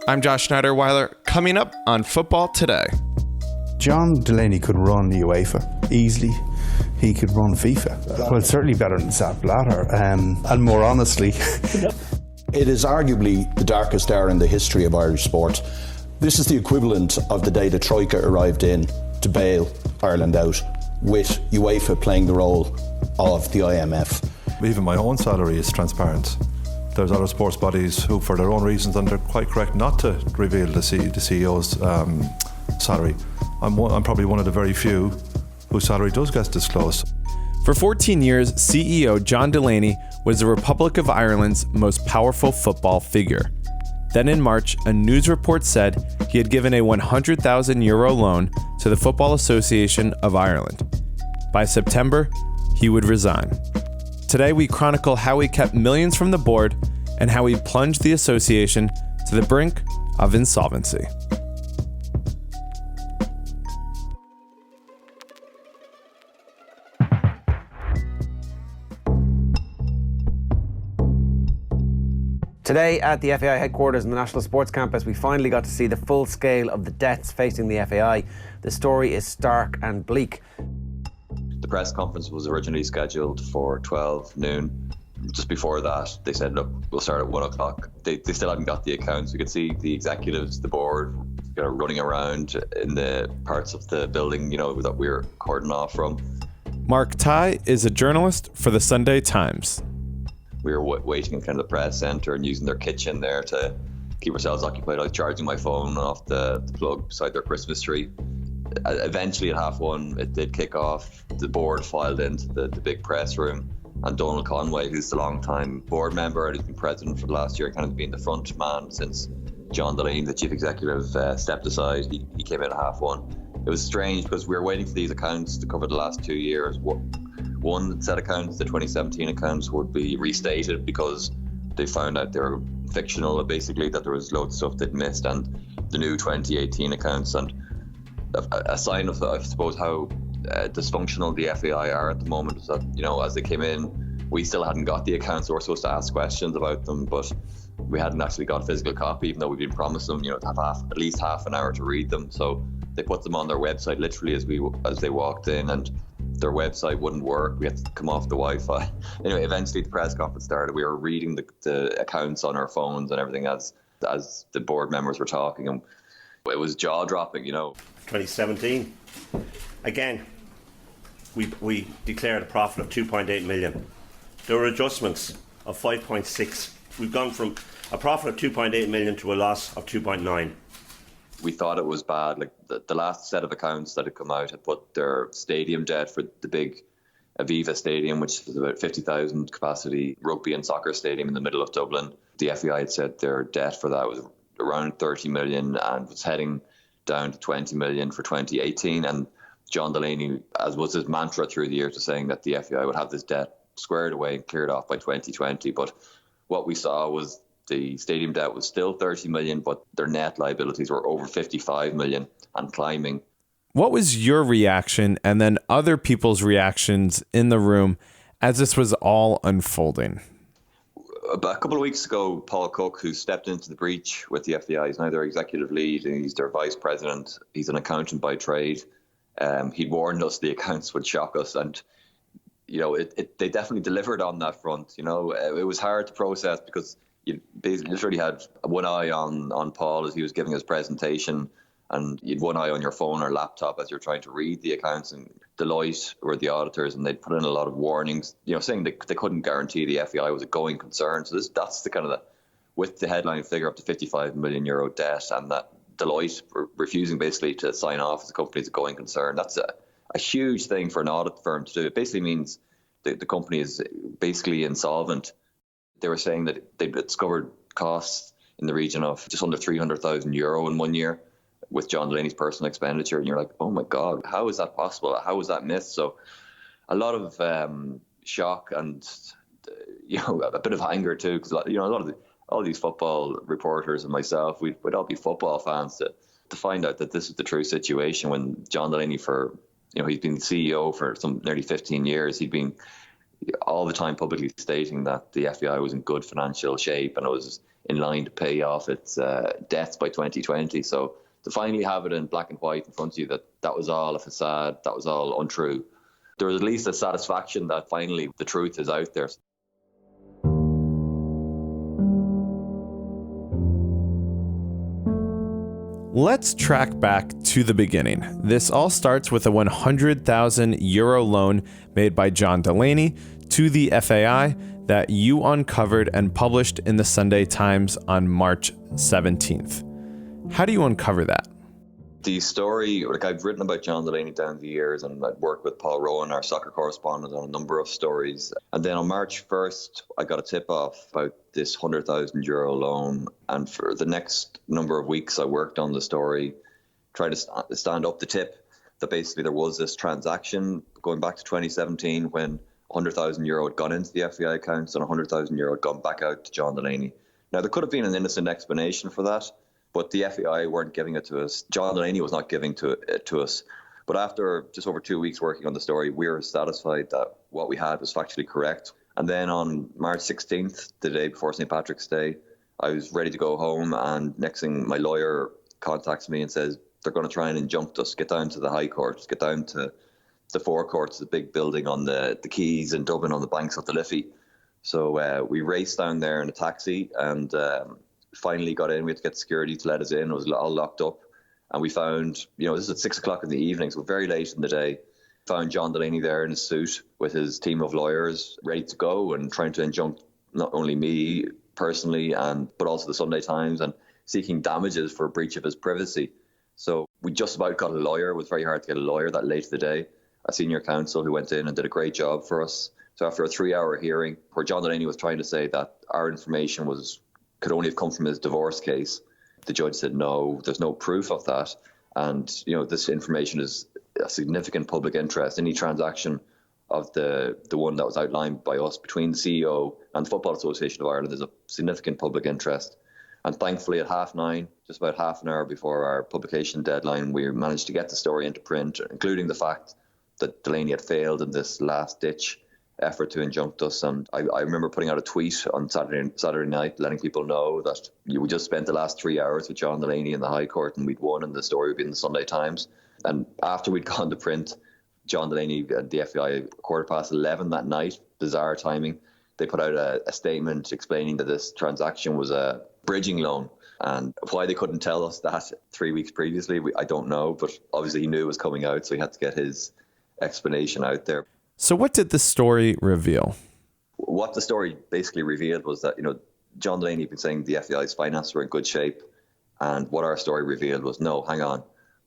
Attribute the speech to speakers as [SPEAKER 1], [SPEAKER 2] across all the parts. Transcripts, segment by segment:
[SPEAKER 1] I'm Josh Schneider-Weiler. Coming up on Football Today.
[SPEAKER 2] John Delaney could run UEFA easily. He could run FIFA. Well, certainly better than Sepp Blatter. And more honestly,
[SPEAKER 3] it is arguably the darkest hour in the history of Irish sport. This is the equivalent of the day the Troika arrived in to bail Ireland out, with UEFA playing the role of the IMF.
[SPEAKER 4] Even my own salary is transparent. There's other sports bodies who, for their own reasons, and they're quite correct not to reveal the CEO's salary. I'm probably one of the very few whose salary does get disclosed.
[SPEAKER 1] For 14 years, CEO John Delaney was the Republic of Ireland's most powerful football figure. Then in March, a news report said he had given a €100,000 loan to the Football Association of Ireland. By September, he would resign. Today, we chronicle how he kept millions from the board and how he plunged the association to the brink of insolvency.
[SPEAKER 5] Today at the FAI headquarters in the National Sports Campus, we finally got to see the full scale of the debts facing the FAI. The story is stark and bleak.
[SPEAKER 6] The press conference was originally scheduled for 12 noon. Just before that, they said, look, we'll start at 1 o'clock. They still hadn't got the accounts. We could see the executives, the board, running around in the parts of the building, that we were cordoned off from.
[SPEAKER 1] Mark Tighe is a journalist for the Sunday Times.
[SPEAKER 6] We were waiting in kind of the press centre and using their kitchen there to keep ourselves occupied. I was charging my phone off the plug beside their Christmas tree. Eventually at 1:30, it did kick off. The board filed into the big press room, and Donald Conway, who's the long-time board member and who's been president for the last year, kind of been the front man since John Delaney, the chief executive, stepped aside. He came in at 1:30. It was strange because we were waiting for these accounts to cover the last 2 years. One set of accounts, the 2017 accounts, would be restated because they found out they were fictional, basically, that there was loads of stuff they'd missed, and the new 2018 accounts. And a sign of, I suppose, how dysfunctional the FAI are at the moment is that, as they came in, we still hadn't got the accounts. So we're supposed to ask questions about them, but we hadn't actually got a physical copy, even though we'd been promised them, to have at least half an hour to read them. So they put them on their website literally as they walked in, and their website wouldn't work. We had to come off the Wi-Fi. Anyway, eventually the press conference started. We were reading the accounts on our phones and everything as the board members were talking, and it was jaw-dropping,
[SPEAKER 7] 2017, again, we declared a profit of 2.8 million. There were adjustments of 5.6. We've gone from a profit of 2.8 million to a loss of 2.9.
[SPEAKER 6] We thought it was bad. Like the last set of accounts that had come out had put their stadium debt for the big Aviva Stadium, which is about 50,000 capacity rugby and soccer stadium in the middle of Dublin. The FAI had said their debt for that was around 30 million and was heading down to 20 million for 2018. And John Delaney, as was his mantra through the years, was saying that the FAI would have this debt squared away and cleared off by 2020. But what we saw was the stadium debt was still 30 million, but their net liabilities were over 55 million and climbing.
[SPEAKER 1] What was your reaction and then other people's reactions in the room as this was all unfolding?
[SPEAKER 6] About a couple of weeks ago, Paul Cook, who stepped into the breach with the FAI, is now their executive lead and he's their vice president. He's an accountant by trade. He warned us the accounts would shock us, and they definitely delivered on that front. It was hard to process because you basically literally had one eye on Paul as he was giving his presentation, and you'd one eye on your phone or laptop as you're trying to read the accounts. And Deloitte were the auditors, and they'd put in a lot of warnings, saying they couldn't guarantee the FAI was a going concern. So that's the kind of with the headline figure up to 55 million euro debt, and that Deloitte refusing basically to sign off as a company as a going concern. That's a huge thing for an audit firm to do. It basically means the company is basically insolvent. They were saying that they discovered costs in the region of just under 300,000 euro in 1 year with John Delaney's personal expenditure. And you're like, oh my God, how is that possible? How was that missed? So a lot of shock and, a bit of anger too, because, a lot of all these football reporters and myself, we'd all be football fans to find out that this is the true situation when John Delaney he's been CEO for some nearly 15 years. He'd been all the time publicly stating that the FAI was in good financial shape and it was in line to pay off its debts by 2020. So to finally have it in black and white in front of you that was all a facade, that was all untrue, there was at least a satisfaction that finally the truth is out there.
[SPEAKER 1] Let's track back to the beginning. This all starts with a €100,000 loan made by John Delaney to the FAI that you uncovered and published in the Sunday Times on March 17th. How do you uncover that?
[SPEAKER 6] The story, I've written about John Delaney down the years, and I'd worked with Paul Rowan, our soccer correspondent, on a number of stories. And then on March 1st, I got a tip off about this €100,000 loan. And for the next number of weeks, I worked on the story, tried to stand up the tip that basically there was this transaction going back to 2017 when €100,000 had gone into the FAI accounts and €100,000 had gone back out to John Delaney. Now, there could have been an innocent explanation for that, but the FAI weren't giving it to us. John Delaney was not giving it to us. But after just over 2 weeks working on the story, we were satisfied that what we had was factually correct. And then on March 16th, the day before St. Patrick's Day, I was ready to go home, and next thing my lawyer contacts me and says, they're going to try and injunct us, get down to the High Court, get down to the forecourts, the big building on the Quays in Dublin on the banks of the Liffey. So we raced down there in a taxi and finally got in. We had to get security to let us in. It was all locked up. And we found, this is at 6 o'clock in the evening, so very late in the day, found John Delaney there in his suit with his team of lawyers ready to go and trying to injunct not only me personally, but also the Sunday Times, and seeking damages for breach of his privacy. So we just about got a lawyer. It was very hard to get a lawyer that late in the day. A senior counsel who went in and did a great job for us. So after a 3-hour hearing where John Delaney was trying to say that our information could only have come from his divorce case, the judge said, no, there's no proof of that. And, this information is a significant public interest. Any transaction of the one that was outlined by us between the CEO and the Football Association of Ireland is a significant public interest. And thankfully at 9:30, just about half an hour before our publication deadline, we managed to get the story into print, including the fact that Delaney had failed in this last-ditch effort to injunct us. And I remember putting out a tweet on Saturday night letting people know that we just spent the last 3 hours with John Delaney in the High Court and we'd won, and the story would be in the Sunday Times. And after we'd gone to print, John Delaney and the FAI, 11:15 that night, bizarre timing, they put out a statement explaining that this transaction was a bridging loan. And why they couldn't tell us that 3 weeks previously, I don't know. But obviously he knew it was coming out, so he had to get his explanation out there.
[SPEAKER 1] So what did the story reveal?
[SPEAKER 6] What the story basically revealed was that, John Delaney had been saying the FAI's finances were in good shape. And what our story revealed was, no, hang on.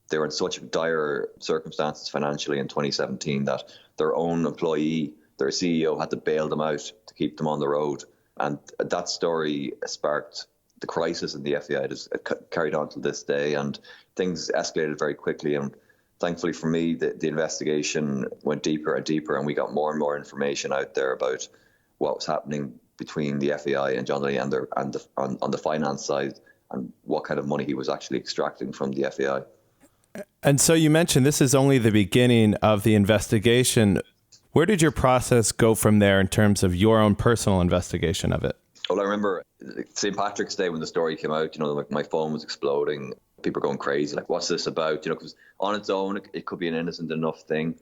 [SPEAKER 6] They were in such dire circumstances financially in 2017 that their own employee, their CEO, had to bail them out to keep them on the road. And that story sparked the crisis in the FAI. It has carried on to this day, and things escalated very quickly. And thankfully for me, the investigation went deeper and deeper, and we got more and more information out there about what was happening between the FAI and John Delaney on the finance side, and what kind of money he was actually extracting from the FAI.
[SPEAKER 1] And so you mentioned this is only the beginning of the investigation. Where did your process go from there in terms of your own personal investigation of it?
[SPEAKER 6] Well, I remember St. Patrick's Day when the story came out, my phone was exploding. People going crazy, like, what's this about? Because on its own, it could be an innocent enough thing.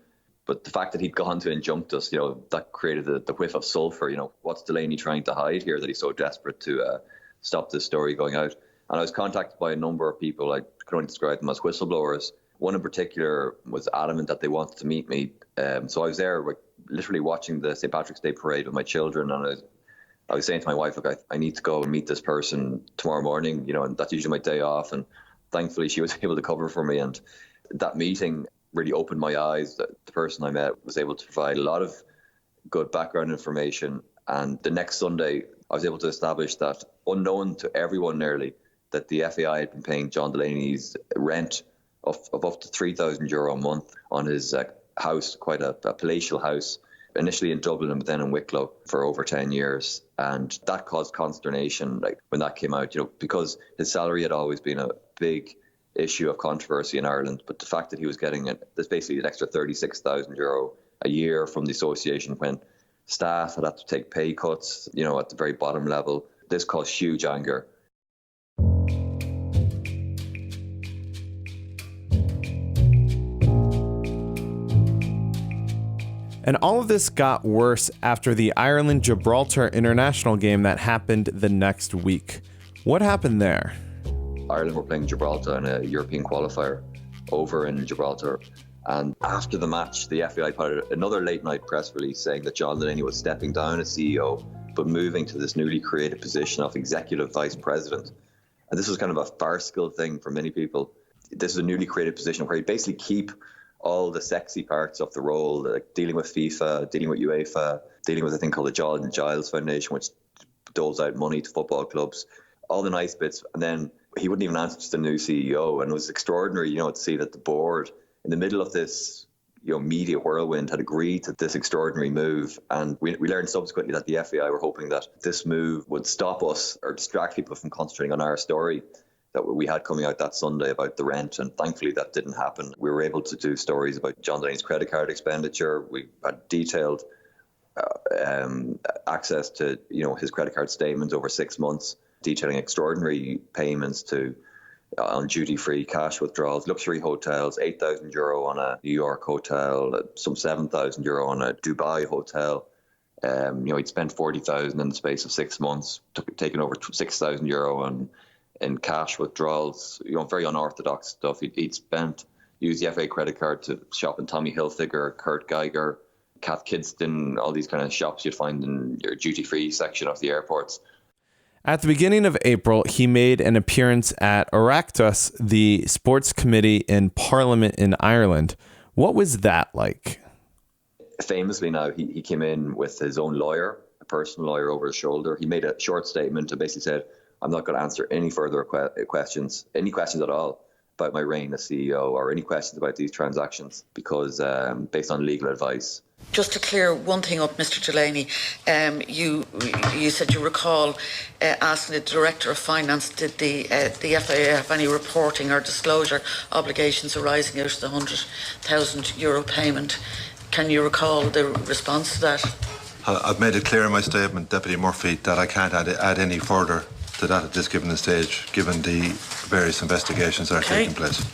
[SPEAKER 6] But the fact that he'd gone to injunct us, that created the whiff of sulphur. What's Delaney trying to hide here that he's so desperate to stop this story going out? And I was contacted by a number of people. I can only describe them as whistleblowers. One in particular was adamant that they wanted to meet me. So I was there, literally watching the St. Patrick's Day parade with my children. And I was saying to my wife, look, I need to go and meet this person tomorrow morning, and that's usually my day off. And thankfully, she was able to cover for me. And that meeting really opened my eyes. The person I met was able to provide a lot of good background information. And the next Sunday, I was able to establish that, unknown to everyone nearly, that the FAI had been paying John Delaney's rent of up to €3,000 a month on his house, quite a palatial house, initially in Dublin and then in Wicklow for over 10 years. And that caused consternation when that came out, because his salary had always been a big issue of controversy in Ireland. But the fact that he was getting there's basically an extra €36,000 a year from the association when Staff had to take pay cuts, at the very bottom level. This caused huge anger.
[SPEAKER 1] And all of this got worse after the Ireland-Gibraltar international game that happened the next week. What happened there?
[SPEAKER 6] Ireland were playing Gibraltar in a European qualifier over in Gibraltar. And after the match, the FAI put out another late-night press release saying that John Delaney was stepping down as CEO, but moving to this newly created position of executive vice president. And this was kind of a farcical thing for many people. This is a newly created position where you basically keep all the sexy parts of the role, like dealing with FIFA, dealing with UEFA, dealing with a thing called the John Giles Foundation, which doles out money to football clubs, all the nice bits. And then he wouldn't even answer to the new CEO. And it was extraordinary, to see that the board, in the middle of this, media whirlwind, had agreed to this extraordinary move. And we learned subsequently that the FAI were hoping that this move would stop us or distract people from concentrating on our story that we had coming out that Sunday about the rent, and thankfully that didn't happen. We were able to do stories about John Delaney's credit card expenditure. We had detailed access to his credit card statements over 6 months, detailing extraordinary payments on duty-free cash withdrawals, luxury hotels, €8,000 on a New York hotel, some €7,000 on a Dubai hotel. He'd spent 40,000 in the space of 6 months, taking over €6,000 in cash withdrawals, very unorthodox stuff. He'd used the FA credit card to shop in Tommy Hilfiger, Kurt Geiger, Kath Kidston, all these kind of shops you'd find in your duty-free section of the airports.
[SPEAKER 1] At the beginning of April, he made an appearance at Oireachtas, the sports committee in Parliament in Ireland. What was that like?
[SPEAKER 6] Famously now, he came in with his own lawyer, a personal lawyer over his shoulder. He made a short statement and basically said, I'm not going to answer any further questions, any questions at all about my reign as CEO or any questions about these transactions because based on legal advice.
[SPEAKER 8] Just to clear one thing up, Mr. Delaney, you said you recall asking the Director of Finance, did the FAI have any reporting or disclosure obligations arising out of the €100,000 payment? Can you recall the response to that?
[SPEAKER 4] I've made it clear in my statement, Deputy Murphy, that I can't add any further to that at this given stage, given the various investigations that are taking place.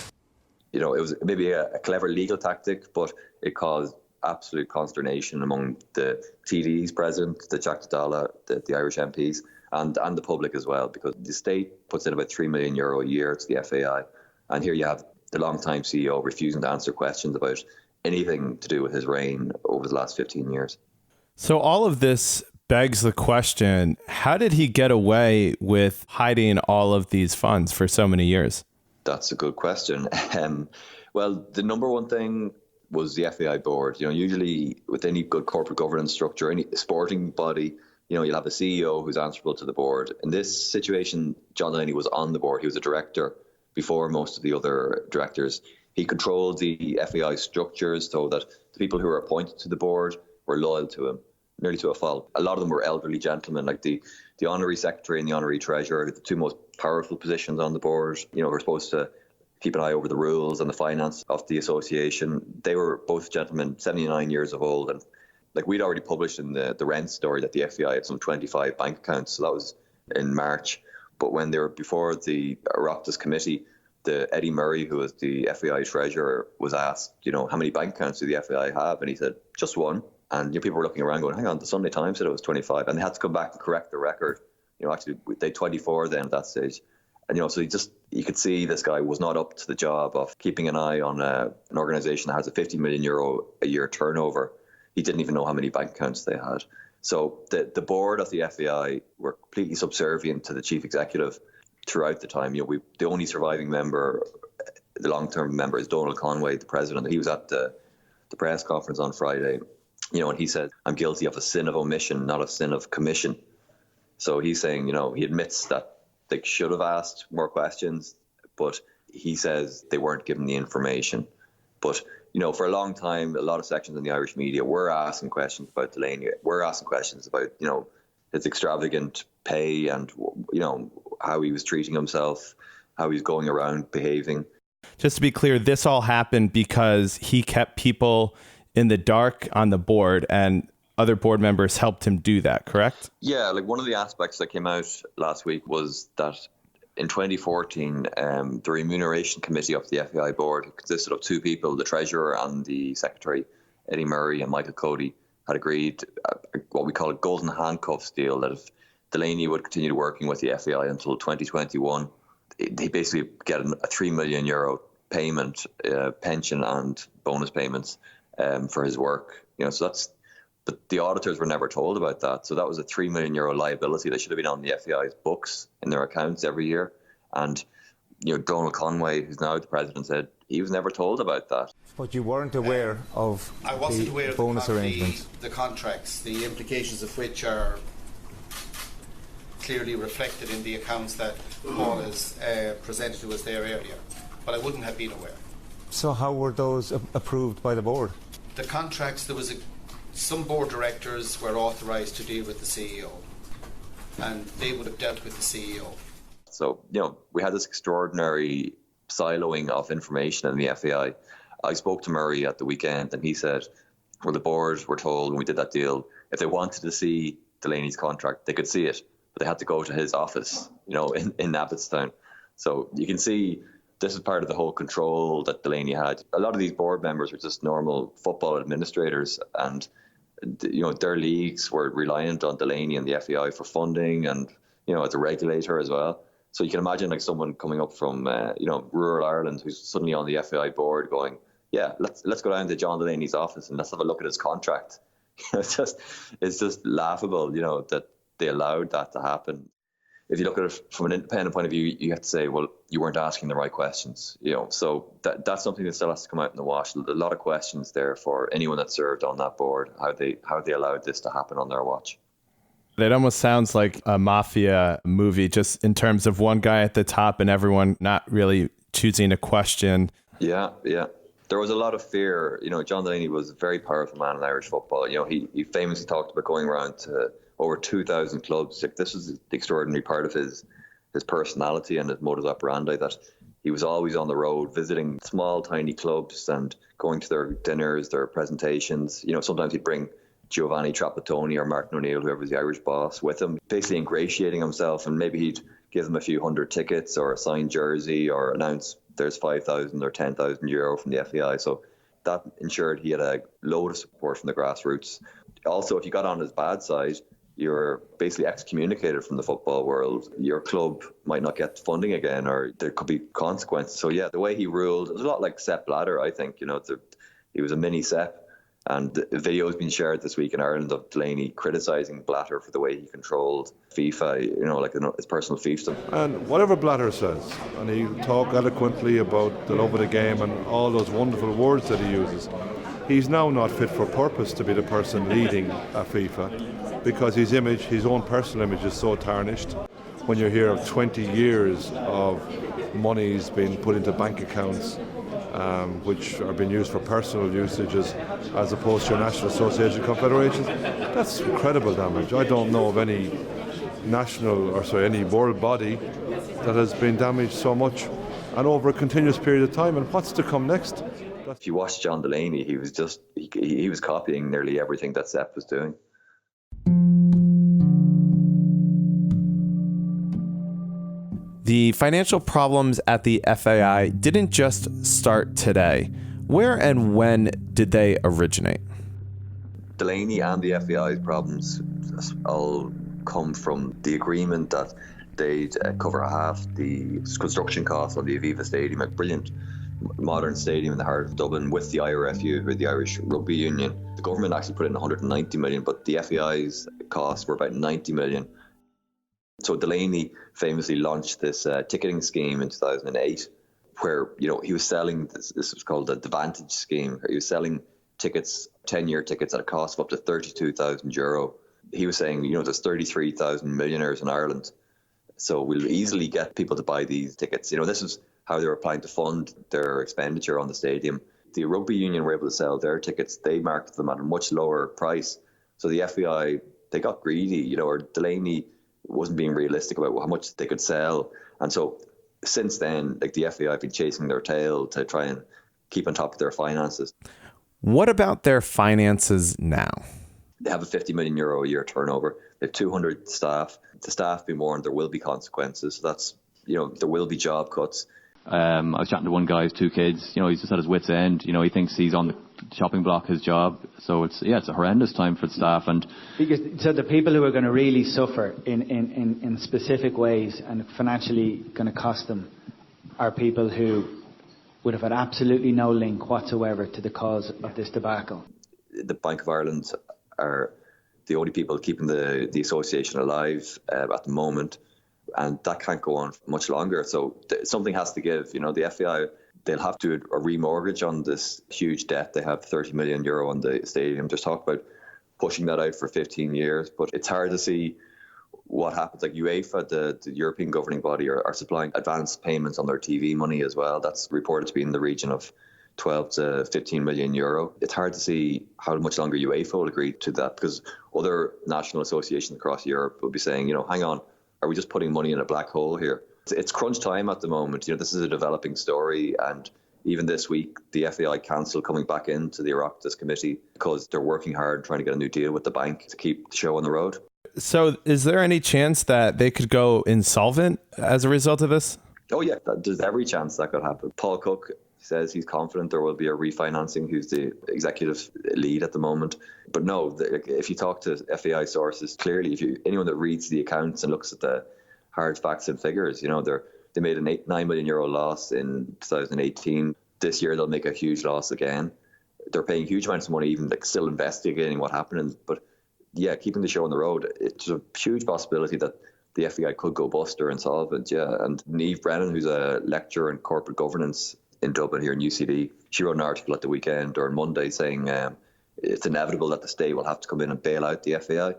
[SPEAKER 6] It was maybe a clever legal tactic, but it caused absolute consternation among the TDs present, the Jack Dala, the Irish MPs, and the public as well, because the state puts in about €3 million a year to the FAI, and here you have the long-time CEO refusing to answer questions about anything to do with his reign over the last 15 years.
[SPEAKER 1] So all of this begs the question, how did he get away with hiding all of these funds for so many years?
[SPEAKER 6] That's a good question. Well, the number one thing was the FAI board. Usually with any good corporate governance structure, any sporting body, you'll have a CEO who's answerable to the board. In this situation, John Delaney was on the board. He was a director before most of the other directors. He controlled the FAI structures so that the people who were appointed to the board were loyal to him, nearly to a fault. A lot of them were elderly gentlemen, like the honorary secretary and the honorary treasurer, the two most powerful positions on the board. We're supposed to keep an eye over the rules and the finance of the association. They were both gentlemen, 79 years of old. And we'd already published in the rent story that the FAI had some 25 bank accounts. So that was in March. But when they were before the Oireachtas committee, Eddie Murray, who was the FAI treasurer, was asked, how many bank accounts do the FAI have? And he said, just one. And people were looking around going, hang on, the Sunday Times said it was 25. And they had to come back and correct the record. Actually, they had 24 then at that stage. And, so you could see this guy was not up to the job of keeping an eye on an organisation that has a €50 million a year turnover. He didn't even know how many bank accounts they had. So the board of the FAI were completely subservient to the chief executive throughout the time. The only surviving member, the long-term member, is Donald Conway, the president. He was at the press conference on Friday, and he said, I'm guilty of a sin of omission, not a sin of commission. So he's saying, he admits that they should have asked more questions, but he says they weren't given the information. But, for a long time, a lot of sections in the Irish media were asking questions about Delaney. We're asking questions about, his extravagant pay and, how he was treating himself, how he's going around behaving.
[SPEAKER 1] Just to be clear, this all happened because he kept people in the dark on the board. And other board members helped him do that, correct?
[SPEAKER 6] Yeah, like one of the aspects that came out last week was that in 2014, the remuneration committee of the FAI board consisted of two people, the treasurer and the secretary, Eddie Murray and Michael Cody, had agreed what we call a golden handcuffs deal, that if Delaney would continue working with the FAI until 2021, they basically get a €3 million payment, pension and bonus payments for his work. But the auditors were never told about that. So that was a €3 million liability that should have been on the FAI's books in their accounts every year. And Donald Conway, who's now the president, said he was never told about that.
[SPEAKER 9] But you weren't aware of
[SPEAKER 10] I wasn't
[SPEAKER 9] the
[SPEAKER 10] aware
[SPEAKER 9] bonus
[SPEAKER 10] of
[SPEAKER 9] arrangements?
[SPEAKER 10] the contracts, the implications of which are clearly reflected in the accounts that Paul has presented to us there earlier. But I wouldn't have been aware.
[SPEAKER 9] So how were those approved by the board?
[SPEAKER 10] The contracts, some board directors were authorised to deal with the CEO, and they would have dealt with the CEO.
[SPEAKER 6] So, we had this extraordinary siloing of information in the FAI. I spoke to Murray at the weekend, and he said, well, the board were told when we did that deal, if they wanted to see Delaney's contract, they could see it, but they had to go to his office, in Abbottstown. So you can see this is part of the whole control that Delaney had. A lot of these board members were just normal football administrators, and their leagues were reliant on Delaney and the FAI for funding, and as a regulator as well. So you can imagine like someone coming up from rural Ireland who's suddenly on the FAI board going, yeah, let's go down to John Delaney's office and let's have a look at his contract. It's just laughable, that they allowed that to happen. If you look at it from an independent point of view, you have to say, well, you weren't asking the right questions, So that's something that still has to come out in the wash. A lot of questions there for anyone that served on that board, how they allowed this to happen on their watch.
[SPEAKER 1] It almost sounds like a mafia movie, just in terms of one guy at the top and everyone not really choosing a question.
[SPEAKER 6] Yeah. There was a lot of fear. John Delaney was a very powerful man in Irish football. He famously talked about going around to over 2,000 clubs. Like, this was the extraordinary part of his personality and his modus operandi, that he was always on the road visiting small, tiny clubs and going to their dinners, their presentations. Sometimes he'd bring Giovanni Trapattoni or Martin O'Neill, whoever was the Irish boss, with him, basically ingratiating himself, and maybe he'd give them a few hundred tickets or a signed jersey or announce there's 5,000 or 10,000 euro from the FAI. So that ensured he had a load of support from the grassroots. Also, if you got on his bad side, you're basically excommunicated from the football world. Your club might not get funding again, or there could be consequences. So yeah, the way he ruled, it was a lot like Sepp Blatter, I think. He was a mini Sepp. And the video has been shared this week in Ireland of Delaney criticising Blatter for the way he controlled FIFA, his personal fiefdom.
[SPEAKER 4] And whatever Blatter says, and he talk eloquently about the love of the game and all those wonderful words that he uses, he's now not fit for purpose to be the person leading FIFA, because his own personal image is so tarnished. When you hear of 20 years of monies being put into bank accounts, which are being used for personal usages as opposed to your National Association of Confederations, that's incredible damage. I don't know of any any world body that has been damaged so much and over a continuous period of time. And what's to come next?
[SPEAKER 6] If you watch John Delaney, he was copying nearly everything that Sepp was doing.
[SPEAKER 1] The financial problems at the FAI didn't just start today. Where and when did they originate?
[SPEAKER 6] Delaney and the FAI's problems all come from the agreement that they'd cover half the construction costs of the Aviva Stadium, a brilliant modern stadium in the heart of Dublin, with the IRFU, or the Irish Rugby Union. The government actually put in 190 million, but the FAI's costs were about 90 million. So Delaney famously launched this ticketing scheme in 2008, where he was selling this was called the Vantage scheme. He was selling tickets, 10-year tickets, at a cost of up to 32,000 euro. He was saying, there's 33,000 millionaires in Ireland, so we'll easily get people to buy these tickets. This is how they were planning to fund their expenditure on the stadium. The Rugby Union were able to sell their tickets. They marketed them at a much lower price. So the FAI, they got greedy, or Delaney wasn't being realistic about how much they could sell. And so since then, the FAI have been chasing their tail to try and keep on top of their finances.
[SPEAKER 1] What about their finances now?
[SPEAKER 6] They have a €50 million a year turnover. They have 200 staff. The staff be warned there will be consequences. So that's, there will be job cuts.
[SPEAKER 11] I was chatting to one guy with 2 kids. He's just at his wit's end. He thinks he's on the chopping block, his job. So it's a horrendous time for the staff. And
[SPEAKER 12] so the people who are going to really suffer in specific ways and financially going to cost them are people who would have had absolutely no link whatsoever to the cause of this debacle.
[SPEAKER 6] The Bank of Ireland are the only people keeping the association alive at the moment, and that can't go on much longer. So something has to give. The FAI, they'll have to do a remortgage on this huge debt. They have €30 million on the stadium. There's talk about pushing that out for 15 years, but it's hard to see what happens. Like UEFA, the European governing body, are supplying advance payments on their TV money as well. That's reported to be in the region of 12 to 15 million euro. It's hard to see how much longer UEFA will agree to that, because other national associations across Europe will be saying, hang on, are we just putting money in a black hole here? It's crunch time at the moment. This is a developing story, and even this week, the FAI Council coming back into the Oireachtas Committee because they're working hard trying to get a new deal with the bank to keep the show on the road.
[SPEAKER 1] So is there any chance that they could go insolvent as a result of this?
[SPEAKER 6] Oh yeah, there's every chance that could happen. Paul Cook says he's confident there will be a refinancing, who's the executive lead at the moment. But no, if you talk to FAI sources, clearly, anyone that reads the accounts and looks at the hard facts and figures, they made a €9 million loss in 2018. This year they'll make a huge loss again. They're paying huge amounts of money, even still investigating what happened. But yeah, keeping the show on the road, it's a huge possibility that the FAI could go bust or insolvent. Yeah, and Niamh Brennan, who's a lecturer in corporate governance in Dublin here in UCD, she wrote an article at the weekend or on Monday saying it's inevitable that the state will have to come in and bail out the FAI.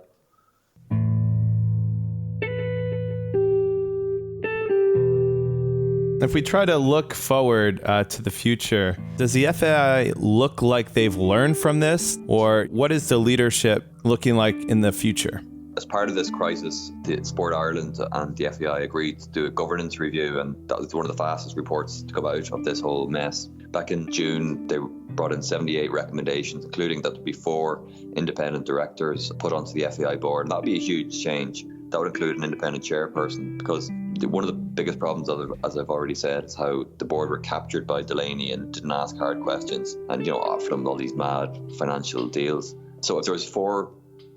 [SPEAKER 1] If we try to look forward to the future, does the FAI look like they've learned from this, or what is the leadership looking like in the future?
[SPEAKER 6] As part of this crisis, the Sport Ireland and the FAI agreed to do a governance review, and that was one of the fastest reports to come out of this whole mess. Back in June, they brought in 78 recommendations, including that there be 4 independent directors put onto the FAI board, and that would be a huge change. That would include an independent chairperson, because one of the biggest problems, as I've already said, is how the board were captured by Delaney and didn't ask hard questions and, offered them all these mad financial deals. So if there was 4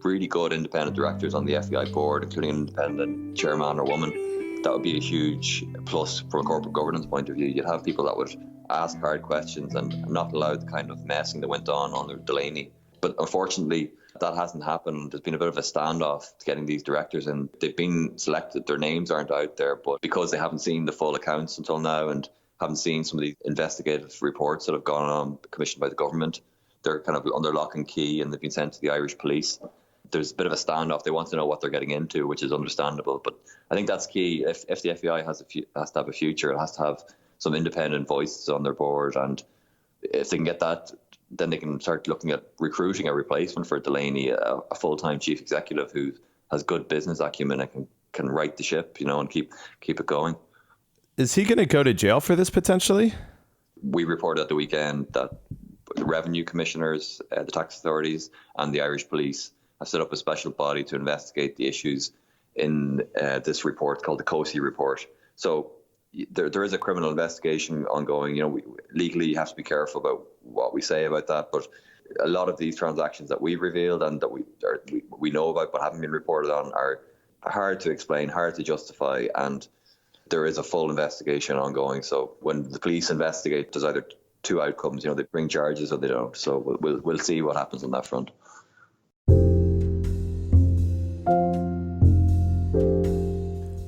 [SPEAKER 6] really good independent directors on the FAI board, including an independent chairman or woman, that would be a huge plus from a corporate governance point of view. You'd have people that would ask hard questions and not allow the kind of messing that went on under Delaney. But unfortunately, that hasn't happened. There's been a bit of a standoff to getting these directors in. They've been selected, their names aren't out there, but because they haven't seen the full accounts until now and haven't seen some of the investigative reports that have gone on commissioned by the government, they're kind of under lock and key and they've been sent to the Irish police. There's a bit of a standoff. They want to know what they're getting into, which is understandable. But I think that's key. If the FAI has to have a future, it has to have some independent voices on their board. And if they can get that, then they can start looking at recruiting a replacement for Delaney, a full-time chief executive who has good business acumen and can right the ship, and keep it going.
[SPEAKER 1] Is he going to go to jail for this potentially?
[SPEAKER 6] We reported at the weekend that the revenue commissioners, the tax authorities and the Irish police have set up a special body to investigate the issues in this report called the COSI report. So there is a criminal investigation ongoing. Legally you have to be careful about what we say about that, but a lot of these transactions that we've revealed and that we know about but haven't been reported on are hard to explain, hard to justify, and there is a full investigation ongoing. So when the police investigate, there's either 2 outcomes. They bring charges or they don't. So we'll see what happens on that front.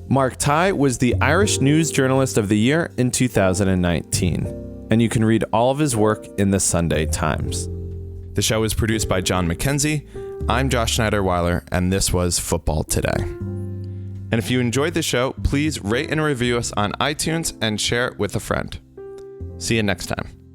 [SPEAKER 1] Mark Tighe was the Irish News Journalist of the Year in 2019, and you can read all of his work in the Sunday Times. The show is produced by John McKenzie. I'm Josh Schneider-Weiler, and this was Football Today. And if you enjoyed the show, please rate and review us on iTunes and share it with a friend. See you next time.